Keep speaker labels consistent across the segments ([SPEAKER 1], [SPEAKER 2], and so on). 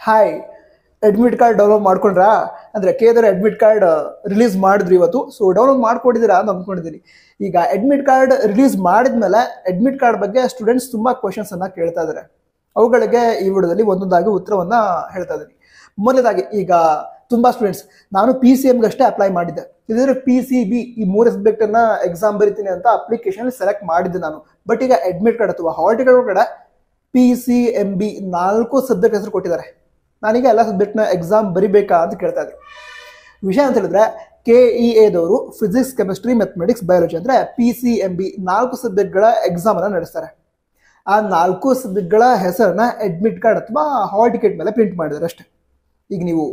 [SPEAKER 1] Hi, admit card download ಮಾಡ್ಕೊಂಡ್ರಾ ಅಂದರೆ Kedar admit card release ಮಾಡಿದ್ರು ಇವತ್ತು. ಸೊ ಡೌನ್ಲೋಡ್ ಮಾಡ್ಕೊಂಡಿದ್ದೀರಾ ಅಂತ ಅಂದ್ಕೊಂಡಿದ್ದೀನಿ. ಈಗ ಅಡ್ಮಿಟ್ ಕಾರ್ಡ್ ರಿಲೀಸ್ ಮಾಡಿದ್ಮೇಲೆ ಅಡ್ಮಿಟ್ ಕಾರ್ಡ್ ಬಗ್ಗೆ ಸ್ಟೂಡೆಂಟ್ಸ್ ತುಂಬ ಕ್ವಶನ್ಸನ್ನು ಕೇಳ್ತಾ ಇದ್ದಾರೆ. ಅವುಗಳಿಗೆ ಈ ವಿಡಿಯೋದಲ್ಲಿ ಒಂದೊಂದಾಗಿ ಉತ್ತರವನ್ನು ಹೇಳ್ತಾ ಇದ್ದೀನಿ. ಮೊದಲನೇದಾಗಿ, ಈಗ ತುಂಬ ಸ್ಟೂಡೆಂಟ್ಸ್ ನಾನು PCMಗೆ ಅಷ್ಟೇ ಅಪ್ಲೈ ಮಾಡಿದ್ದೆ, ಇಲ್ಲದ್ರೆ PCB ಈ 3 ಸಬ್ಜೆಕ್ಟನ್ನು ಎಕ್ಸಾಮ್ ಬರಿತೀನಿ ಅಂತ ಅಪ್ಲಿಕೇಶನ್ ಸೆಲೆಕ್ಟ್ ಮಾಡಿದ್ದೆ ನಾನು. ಬಟ್ ಈಗ ಅಡ್ಮಿಟ್ ಕಾರ್ಡ್ ಅಥವಾ ಹಾಲ್ ಟಿಕೆಟ್ ಒಳಗಡೆ PCMB 4 ಸಬ್ಜೆಕ್ಟ್ ಹೆಸರು ಕೊಟ್ಟಿದ್ದಾರೆ. ನಾನೀಗ ಎಲ್ಲ ಸಬ್ಜೆಕ್ಟ್ನ ಎಕ್ಸಾಮ್ ಬರಿಬೇಕಾ ಅಂತ ಕೇಳ್ತಾ ಇದ್ದೆ. ವಿಷಯ ಅಂತ ಹೇಳಿದ್ರೆ KEAದವರು ಫಿಸಿಕ್ಸ್, ಕೆಮಿಸ್ಟ್ರಿ, ಮ್ಯಾಥಮೆಟಿಕ್ಸ್, ಬಯಾಲಜಿ ಅಂದರೆ PCMB 4 ಸಬ್ಜೆಕ್ಟ್ಗಳ ಎಕ್ಸಾಮನ್ನು ನಡೆಸ್ತಾರೆ. ಆ 4 ಸಬ್ಜೆಕ್ಟ್ಗಳ ಹೆಸರನ್ನ ಅಡ್ಮಿಟ್ ಕಾರ್ಡ್ ಅಥವಾ ಹಾಲ್ ಟಿಕೆಟ್ ಮೇಲೆ ಪ್ರಿಂಟ್ ಮಾಡಿದ್ದಾರೆ ಅಷ್ಟೇ. ಈಗ ನೀವು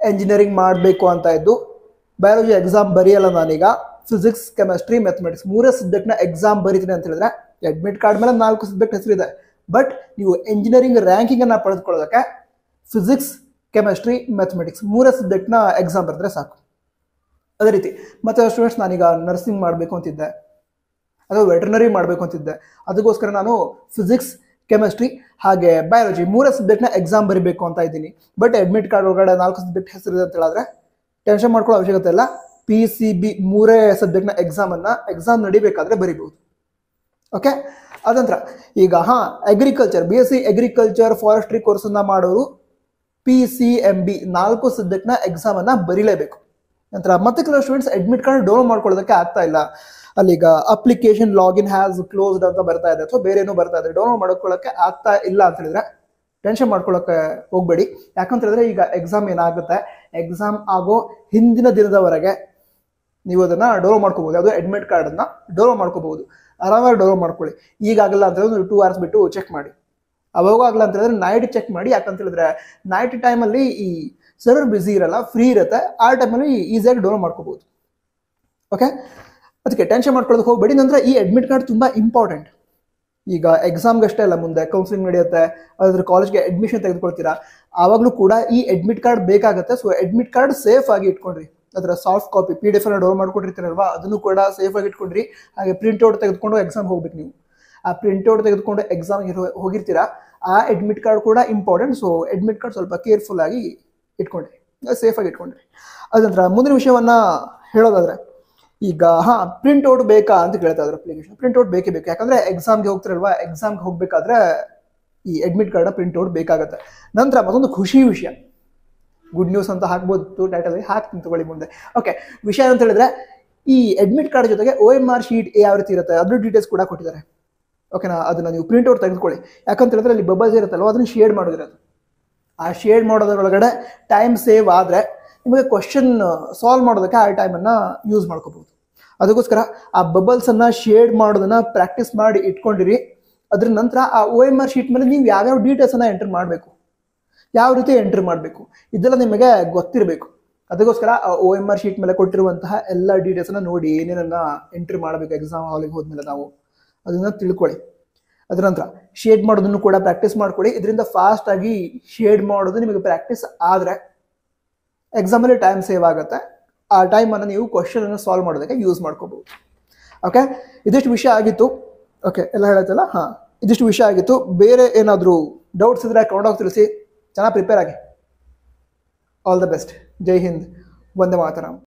[SPEAKER 1] ಎಂಜಿನಿಯರಿಂಗ್ ಮಾಡಬೇಕು ಅಂತ ಇದ್ದು ಬಯಾಲಜಿ ಎಕ್ಸಾಮ್ ಬರೆಯಲ್ಲ, ನಾನೀಗ ಫಿಸಿಕ್ಸ್, ಕೆಮಿಸ್ಟ್ರಿ, ಮ್ಯಾಥಮೆಟಿಕ್ಸ್ 3 ಸಬ್ಜೆಕ್ಟ್ನ ಎಕ್ಸಾಮ್ ಬರೀತೀನಿ ಅಂತ ಹೇಳಿದ್ರೆ ಅಡ್ಮಿಟ್ ಕಾರ್ಡ್ ಮೇಲೆ 4 ಸಬ್ಜೆಕ್ಟ್ ಹೆಸರಿದೆ. ಬಟ್ ನೀವು ಎಂಜಿನಿಯರಿಂಗ್ ರ್ಯಾಂಕಿಂಗನ್ನು ಪಡೆದುಕೊಳ್ಳೋದಕ್ಕೆ ಫಿಸಿಕ್ಸ್, ಕೆಮಿಸ್ಟ್ರಿ, ಮ್ಯಾಥಮೆಟಿಕ್ಸ್ 3 ಸಬ್ಜೆಕ್ಟ್ನ ಎಕ್ಸಾಮ್ ಬರೆದ್ರೆ ಸಾಕು. ಅದೇ ರೀತಿ ಮತ್ತು ಸ್ಟೂಡೆಂಟ್ಸ್, ನಾನೀಗ ನರ್ಸಿಂಗ್ ಮಾಡಬೇಕು ಅಂತಿದ್ದೆ ಅಥವಾ ವೆಟರ್ನರಿ ಮಾಡಬೇಕು ಅಂತಿದ್ದೆ, ಅದಕ್ಕೋಸ್ಕರ ನಾನು ಫಿಸಿಕ್ಸ್, ಕೆಮಿಸ್ಟ್ರಿ ಹಾಗೆ ಬಯಾಲಜಿ 3 ಸಬ್ಜೆಕ್ಟ್ನ ಎಕ್ಸಾಮ್ ಬರೀಬೇಕು ಅಂತ ಇದ್ದೀನಿ. ಬಟ್ ಅಡ್ಮಿಟ್ ಕಾರ್ಡ್ ಒಳಗಡೆ 4 ಸಬ್ಜೆಕ್ಟ್ ಹೆಸರಿದೆ ಅಂತ ಹೇಳಿದ್ರೆ ಟೆನ್ಷನ್ ಮಾಡ್ಕೊಳ್ಳೋ ಅವಶ್ಯಕತೆ ಇಲ್ಲ. PCB 3 ಸಬ್ಜೆಕ್ಟ್ನ ಎಕ್ಸಾಮ್ ನಡಿಬೇಕಾದ್ರೆ ಬರಿಬಹುದು. ಓಕೆ, ಅದಂತರ ಈಗ ಅಗ್ರಿಕಲ್ಚರ್ BSc ಅಗ್ರಿಕಲ್ಚರ್ ಫಾರೆಸ್ಟ್ರಿ ಕೋರ್ಸನ್ನು ಮಾಡೋರು PCMB 4 ಸಬ್ಜೆಕ್ಟ್ನ ಎಕ್ಸಾಮನ್ನು ಬರೀಲೇಬೇಕು. ನಂತರ ಮತ್ತೆ ಕೆಲವು ಸ್ಟೂಡೆಂಟ್ಸ್ ಅಡ್ಮಿಟ್ ಕಾರ್ಡ್ ಡೌನ್ಲೋಡ್ ಮಾಡ್ಕೊಳ್ಳೋದಕ್ಕೆ ಆಗ್ತಾ ಇಲ್ಲ, ಅಲ್ಲಿಗ ಅಪ್ಲಿಕೇಶನ್ ಲಾಗಿನ್ ಹ್ಯಾಸ್ ಕ್ಲೋಸ್ಡ್ ಅಂತ ಬರ್ತಾ ಇದೆ ಅಥವಾ ಬೇರೆ ಏನೋ ಬರ್ತಾ ಇದೆ, ಡೌನ್ಲೋಡ್ ಮಾಡ್ಕೊಳ್ಳೋಕ್ಕೆ ಆಗ್ತಾ ಇಲ್ಲ ಅಂತ ಹೇಳಿದ್ರೆ ಟೆನ್ಷನ್ ಮಾಡ್ಕೊಳ್ಳೋಕ್ಕೆ ಹೋಗಬೇಡಿ. ಯಾಕಂತ ಹೇಳಿದ್ರೆ ಈಗ ಎಕ್ಸಾಮ್ ಏನಾಗುತ್ತೆ, ಎಕ್ಸಾಮ್ ಆಗೋ ಹಿಂದಿನ ದಿನದವರೆಗೆ ನೀವು ಅದನ್ನು ಡೌನ್ಲೋಡ್ ಮಾಡ್ಕೋಬೋದು. ಯಾವುದೋ ಅಡ್ಮಿಟ್ ಕಾರ್ಡನ್ನು ಡೌನ್ಲೋಡ್ ಮಾಡ್ಕೋಬಹುದು, ಆರಾಮಾಗಿ ಡೌನ್ಲೋಡ್ ಮಾಡ್ಕೊಳ್ಳಿ. ಈಗಾಗಲ್ಲ ಅಂತ ಹೇಳಿದ್ರೆ 2 hours ಬಿಟ್ಟು ಚೆಕ್ ಮಾಡಿ. ಅವಾಗ ಆಗಲ್ಲ ಅಂತ ಹೇಳಿದ್ರೆ ನೈಟ್ ಚೆಕ್ ಮಾಡಿ. ಯಾಕಂತ ಹೇಳಿದ್ರೆ ನೈಟ್ ಟೈಮಲ್ಲಿ ಈ ಸರ್ವರ್ ಬ್ಯುಸಿ ಇರಲ್ಲ, ಫ್ರೀ ಇರುತ್ತೆ, ಆ ಟೈಮಲ್ಲಿ ಈಸಿಯಾಗಿ ಡೌನ್ಲೋಡ್ ಮಾಡ್ಕೋಬಹುದು. ಓಕೆ, ಅದಕ್ಕೆ ಟೆನ್ಷನ್ ಮಾಡ್ಕೊಳ್ಳೋದಕ್ಕೆ ಹೋಗಬೇಡಿ. ನಂತರ ಈ ಅಡ್ಮಿಟ್ ಕಾರ್ಡ್ ತುಂಬ ಇಂಪಾರ್ಟೆಂಟ್. ಈಗ ಎಕ್ಸಾಮ್ಗೆ ಅಷ್ಟೇ ಅಲ್ಲ, ಮುಂದೆ ಕೌನ್ಸಿಲಿಂಗ್ ನಡೆಯುತ್ತೆ, ಅದ್ರ ಕಾಲೇಜ್ಗೆ ಅಡ್ಮಿಷನ್ ತೆಗೆದುಕೊಳ್ತೀರಾ, ಆವಾಗಲೂ ಕೂಡ ಈ ಅಡ್ಮಿಟ್ ಕಾರ್ಡ್ ಬೇಕಾಗುತ್ತೆ. ಸೊ ಅಡ್ಮಿಟ್ ಕಾರ್ಡ್ ಸೇಫ್ ಆಗಿ ಇಟ್ಕೊಂಡ್ರಿ. ಅದರ ಸಾಫ್ಟ್ ಕಾಪಿ PDF ಡೌನ್ಲೋಡ್ ಮಾಡ್ಕೊಂಡಿರ್ತೀರಲ್ವಾ, ಅದನ್ನು ಕೂಡ ಸೇಫ್ ಆಗಿ ಇಟ್ಕೊಂಡ್ರಿ. ಹಾಗೆ ಪ್ರಿಂಟ್ಔಟ್ ತೆಗೆದುಕೊಂಡು ಎಕ್ಸಾಮ್ ಹೋಗ್ಬೇಕು. ನೀವು ಆ ಪ್ರಿಂಟ್ಔಟ್ ತೆಗೆದುಕೊಂಡು ಎಕ್ಸಾಮ್ಗೆ ಹೋಗಿರ್ತೀರಾ, ಆ ಅಡ್ಮಿಟ್ ಕಾರ್ಡ್ ಕೂಡ ಇಂಪಾರ್ಟೆಂಟ್. ಸೊ ಅಡ್ಮಿಟ್ ಕಾರ್ಡ್ ಸ್ವಲ್ಪ ಕೇರ್ಫುಲ್ ಆಗಿ ಇಟ್ಕೊಂಡ್ರಿ, ಸೇಫಾಗಿ ಇಟ್ಕೊಂಡ್ರಿ. ಅದಂತರ ಮುಂದಿನ ವಿಷಯವನ್ನ ಹೇಳೋದಾದ್ರೆ, ಈಗ ಪ್ರಿಂಟ್ಔಟ್ ಬೇಕಾ ಅಂತ ಕೇಳ್ತಾ ಇದ್ರು ಅಪ್ಲಿಕೇಶನ್. ಪ್ರಿಂಟ್ಔಟ್ ಬೇಕೇ ಬೇಕು, ಯಾಕಂದ್ರೆ ಎಕ್ಸಾಮ್ಗೆ ಹೋಗ್ತಿರಲ್ವಾ, ಎಕ್ಸಾಮ್ಗೆ ಹೋಗ್ಬೇಕಾದ್ರೆ ಈ ಅಡ್ಮಿಟ್ ಕಾರ್ಡ್ ಪ್ರಿಂಟ್ಔಟ್ ಬೇಕಾಗತ್ತೆ. ನಂತರ ಮತ್ತೊಂದು ಖುಷಿ ವಿಷಯ, ಗುಡ್ ನ್ಯೂಸ್ ಅಂತ ಹಾಕ್ಬೋದು ಟೈಟಲ್, ಹಾಕ್ತೀನಿ ತಗೊಳ್ಳಿ ಮುಂದೆ. ಓಕೆ, ವಿಷಯ ಅಂತ ಹೇಳಿದ್ರೆ ಈ ಅಡ್ಮಿಟ್ ಕಾರ್ಡ್ ಜೊತೆಗೆ OMR ಶೀಟ್ ಯಾವ ರೀತಿ ಇರುತ್ತೆ ಅದ್ರ ಡೀಟೇಲ್ಸ್ ಕೂಡ ಕೊಟ್ಟಿದ್ದಾರೆ. ಓಕೆನಾ, ಅದನ್ನ ನೀವು ಪ್ರಿಂಟ್ಔಟ್ ತೆಗೆದುಕೊಳ್ಳಿ. ಯಾಕಂತ ಹೇಳಿದ್ರೆ ಅಲ್ಲಿ ಬಬಲ್ಸ್ ಇರುತ್ತಲ್ವ, ಅದನ್ನ ಶೇಡ್ ಮಾಡೋದಿರೋದು. ಆ ಶೇಡ್ ಮಾಡೋದ್ರೊಳಗಡೆ ಟೈಮ್ ಸೇವ್ ಆದರೆ ನಿಮಗೆ ಕ್ವಶನ್ ಸಾಲ್ವ್ ಮಾಡೋದಕ್ಕೆ ಆ ಟೈಮನ್ನು ಯೂಸ್ ಮಾಡ್ಕೋಬಹುದು. ಅದಕ್ಕೋಸ್ಕರ ಆ ಬಬಲ್ಸನ್ನು ಶೇಡ್ ಮಾಡೋದನ್ನ ಪ್ರಾಕ್ಟೀಸ್ ಮಾಡಿ ಇಟ್ಕೊಂಡಿರಿ. ಅದ್ರ ನಂತರ ಆ OMR ಶೀಟ್ ಮೇಲೆ ನೀವು ಯಾವ್ಯಾವ ಡೀಟೇಲ್ಸನ್ನು ಎಂಟರ್ ಮಾಡಬೇಕು, ಯಾವ ರೀತಿ ಎಂಟ್ರಿ ಮಾಡಬೇಕು, ಇದೆಲ್ಲ ನಿಮಗೆ ಗೊತ್ತಿರಬೇಕು. ಅದಕ್ಕೋಸ್ಕರ ಆ OMR ಶೀಟ್ ಮೇಲೆ ಕೊಟ್ಟಿರುವಂತಹ ಎಲ್ಲ ಡೀಟೇಲ್ಸನ್ನು ನೋಡಿ ಏನೇನನ್ನ ಎಂಟ್ರಿ ಮಾಡಬೇಕು ಎಕ್ಸಾಮ್ ಹಾಲಿಗೆ ಹೋದ್ಮೇಲೆ ನಾವು ಅದನ್ನು ತಿಳ್ಕೊಳ್ಳಿ. ಅದರ ನಂತರ ಶೇಡ್ ಮಾಡೋದನ್ನು ಕೂಡ ಪ್ರಾಕ್ಟೀಸ್ ಮಾಡ್ಕೊಳ್ಳಿ. ಇದರಿಂದ ಫಾಸ್ಟ್ ಆಗಿ ಶೇಡ್ ಮಾಡೋದು ನಿಮಗೆ ಪ್ರಾಕ್ಟೀಸ್ ಆದರೆ ಎಕ್ಸಾಮಲ್ಲಿ ಟೈಮ್ ಸೇವ್ ಆಗುತ್ತೆ. ಆ ಟೈಮನ್ನು ನೀವು ಕ್ವಶನ್ ಅನ್ನು ಸಾಲ್ವ್ ಮಾಡೋದಕ್ಕೆ ಯೂಸ್ ಮಾಡ್ಕೋಬಹುದು. ಓಕೆ, ಇದಿಷ್ಟು ವಿಷಯ ಆಗಿತ್ತು. ಓಕೆ, ಎಲ್ಲ ಹೇಳತ್ತಲ್ಲ, ಇದಿಷ್ಟು ವಿಷಯ ಆಗಿತ್ತು. ಬೇರೆ ಏನಾದರೂ ಡೌಟ್ಸ್ ಇದ್ರೆ ಕಮೆಂಟ್ ತಿಳಿಸಿ. ಚೆನ್ನಾಗಿ ಪ್ರಿಪೇರ್ ಆಗಿ. All the best. ಜೈ ಹಿಂದ್, ವಂದೇ ಮಾತರಂ.